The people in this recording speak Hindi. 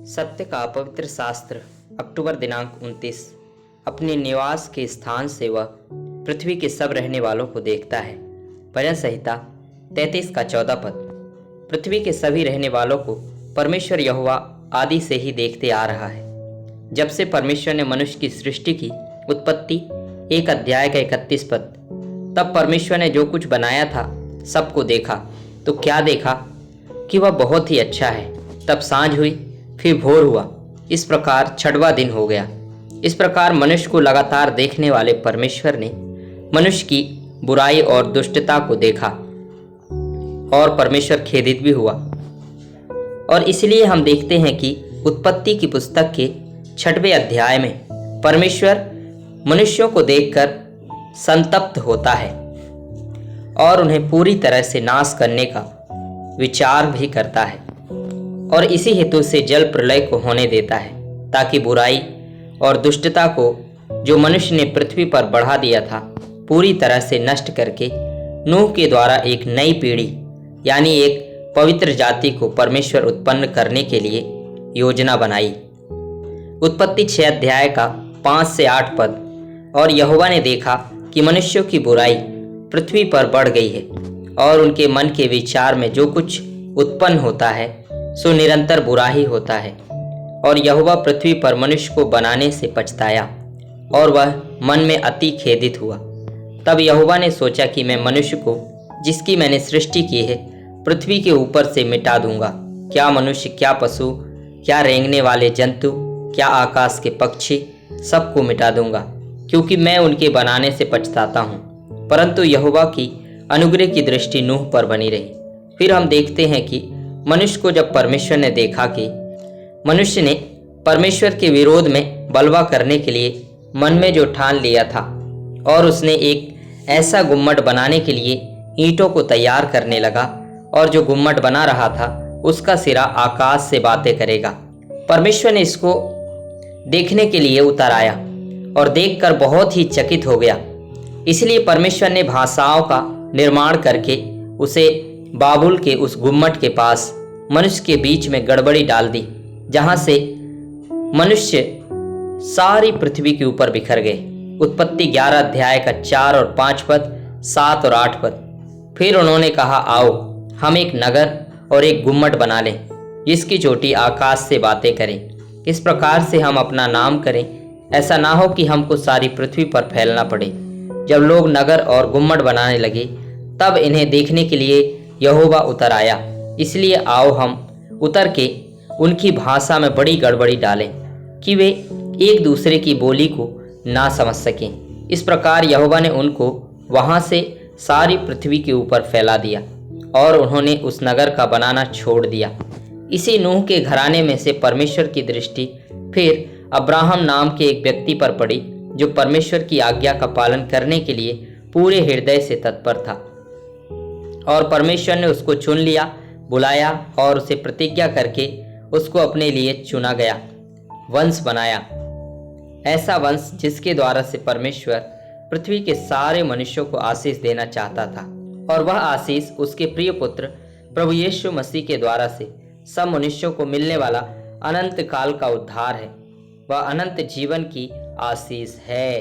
सत्य का पवित्र शास्त्र अक्टूबर दिनांक 29 अपने निवास के स्थान से वह पृथ्वी के सब रहने वालों को देखता है। भजन संहिता 33 का 14 पद। पृथ्वी के सभी रहने वालों को परमेश्वर यहोवा आदि से ही देखते आ रहा है। जब से परमेश्वर ने मनुष्य की सृष्टि की, उत्पत्ति 1 अध्याय का 31 पद, तब परमेश्वर ने जो कुछ बनाया था सबको देखा तो क्या देखा कि वह बहुत ही अच्छा है। तब सांझ हुई, फिर भोर हुआ, इस प्रकार 6वां दिन हो गया। इस प्रकार मनुष्य को लगातार देखने वाले परमेश्वर ने मनुष्य की बुराई और दुष्टता को देखा और परमेश्वर खेदित भी हुआ। और इसलिए हम देखते हैं कि उत्पत्ति की पुस्तक के 6वें अध्याय में परमेश्वर मनुष्यों को देखकर संतप्त होता है और उन्हें पूरी तरह से नाश करने का विचार भी करता है और इसी हेतु से जल प्रलय को होने देता है, ताकि बुराई और दुष्टता को जो मनुष्य ने पृथ्वी पर बढ़ा दिया था पूरी तरह से नष्ट करके नूह के द्वारा एक नई पीढ़ी यानी एक पवित्र जाति को परमेश्वर उत्पन्न करने के लिए योजना बनाई। उत्पत्ति 6 अध्याय का 5 से 8 पद। और यहोवा ने देखा कि मनुष्यों की बुराई पृथ्वी पर बढ़ गई है और उनके मन के विचार में जो कुछ उत्पन्न होता है सो निरंतर बुरा ही होता है। और यहोवा पृथ्वी पर मनुष्य को बनाने से पछताया और वह मन में अति खेदित हुआ। तब यहोवा ने सोचा कि मैं मनुष्य को जिसकी मैंने सृष्टि की है पृथ्वी के ऊपर से मिटा दूंगा, क्या मनुष्य, क्या पशु, क्या रेंगने वाले जंतु, क्या आकाश के पक्षी, सबको मिटा दूंगा, क्योंकि मैं उनके बनाने से पछताता हूँ। परंतु यहोवा की अनुग्रह की दृष्टि नूह पर बनी रही। फिर हम देखते हैं कि मनुष्य को जब परमेश्वर ने देखा कि मनुष्य ने परमेश्वर के विरोध में बलवा करने के लिए मन में जो ठान लिया था और उसने एक ऐसा गुम्मट बनाने के लिए ईंटों को तैयार करने लगा और जो गुम्मट बना रहा था उसका सिरा आकाश से बातें करेगा। परमेश्वर ने इसको देखने के लिए उतर आया और देखकर बहुत ही चकित हो गया। इसलिए परमेश्वर ने भाषाओं का निर्माण करके उसे बाबुल के उस गुम्मट के पास मनुष्य के बीच में गड़बड़ी डाल दी, जहां से मनुष्य सारी पृथ्वी के ऊपर बिखर गए। उत्पत्ति 11 अध्याय का 4 और 5 पद, 7 और 8 पद। फिर उन्होंने कहा, आओ हम एक नगर और एक गुम्मट बना लें जिसकी चोटी आकाश से बातें करें। इस प्रकार से हम अपना नाम करें, ऐसा ना हो कि हमको सारी पृथ्वी पर फैलना पड़े। जब लोग नगर और गुम्मट बनाने लगे तब इन्हें देखने के लिए यहोवा उतर आया। इसलिए आओ हम उतर के उनकी भाषा में बड़ी गड़बड़ी डालें कि वे एक दूसरे की बोली को ना समझ सकें। इस प्रकार यहोवा ने उनको वहां से सारी पृथ्वी के ऊपर फैला दिया और उन्होंने उस नगर का बनाना छोड़ दिया। इसी नूह के घराने में से परमेश्वर की दृष्टि फिर अब्राहम नाम के एक व्यक्ति पर पड़ी जो परमेश्वर की आज्ञा का पालन करने के लिए पूरे हृदय से तत्पर था। और परमेश्वर ने उसको चुन लिया, बुलाया और उसे प्रतिज्ञा करके उसको अपने लिए चुना गया, वंश बनाया, ऐसा वंश जिसके द्वारा से परमेश्वर पृथ्वी के सारे मनुष्यों को आशीष देना चाहता था। और वह आशीष उसके प्रिय पुत्र प्रभु यीशु मसीह के द्वारा से सब मनुष्यों को मिलने वाला अनंत काल का उद्धार है। वह अनंत जीवन की आशीष है।